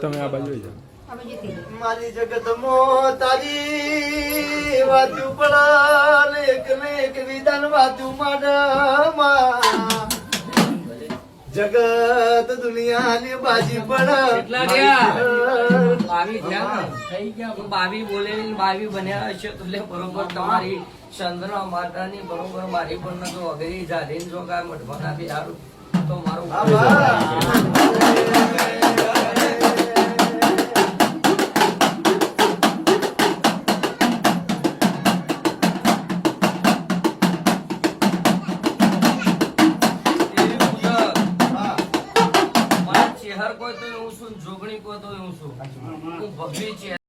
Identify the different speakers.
Speaker 1: તમે આ બાજુ જાઓ.
Speaker 2: મારી જગત મો તારી વાતું પડા ને એક વિધાન વાતું માડમાં જગત દુનિયાની બાજી પડા
Speaker 3: કેટલા ગયા? 22 થયા ને? થઈ ગયા. 22 બોલેલી 22 બન્યા હશે તો લે બરોબર તમારી ચંદ્ર માતાની બરોબર મારી પણ તો અગરી જાધીન જો કા મઢવાના બી હારું તો મારું કોઈ તો એવું છું જોગણી કોઈ તો એવું છું હું ભગવી છે.